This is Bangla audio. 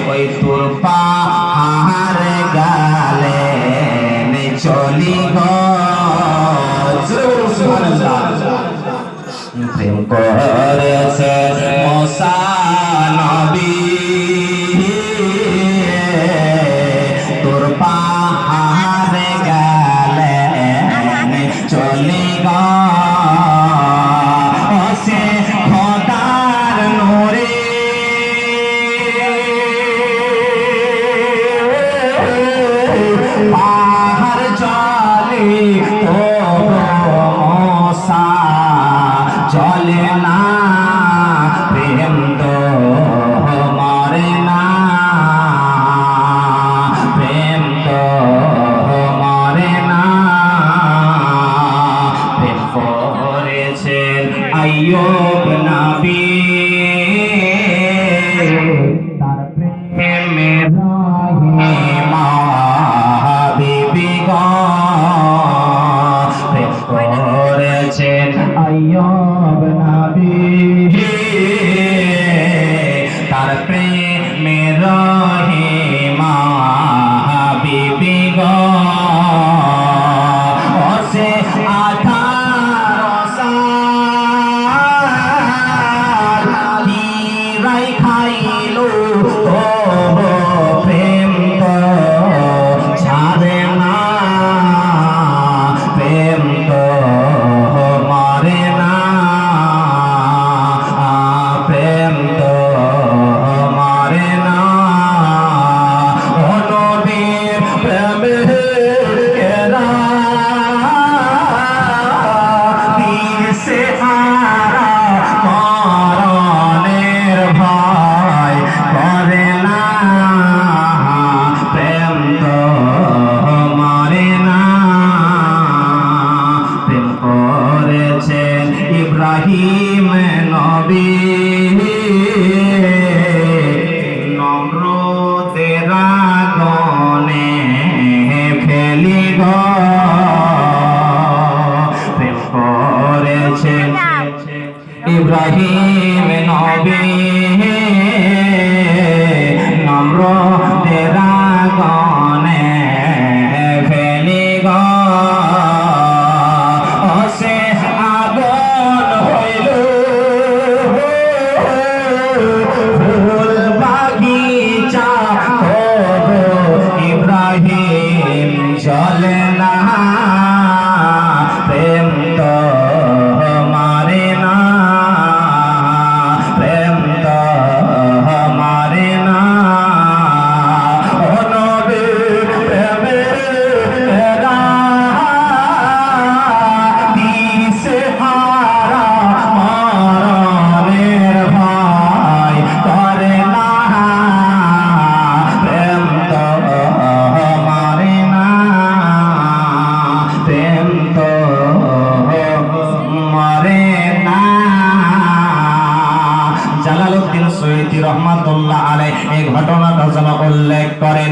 ওই তোর পাহাড় গালে চলি গো প্রেম করেছে মুসা নবী তোর পাহাড় গালে চলি গো সে খোদার নূরে পাহাড় চলে ও মুসা চলে না প্রেম তো মরে না প্রেম তো মরে না প্রেম করেছেন আইয়ুব নবী তার প্রেমে রহিমা বিবি গো প্রেম করেছেন আইয়ুব নবী তার প্রেমে রহিমা বিবি গো সে খাইলো ও প্রেম তো ছাড়ে না প্রেম তো মরে না প্রেম তো মরে না ও নবীর প্রেমে কেরা দিল সে হারা মরণের ভয় করে না প্রেম তো মরে না প্রেম করেছেন ইব্রাহিম নবী নমরুদের আগুনে ফেলি গো প্রেম করেছেন ইব্রাহিম নবী নমরুদের আগুনে ফেলি গো সে আগুন হইল ফুল বাগিচা ইব্রাহিম চলে না প্রেম তো মারে না প্রেম তো মারে না ও নবীর প্রেমে দিশে হারা মরণের ভয় করে না প্রেম তো মারে না প্রেম তো মরে না জালালউদ্দিন সৈয়দী রহমাতুল্লাহ আলাইহি এই ঘটনাটা যেন উল্লেখ করেন।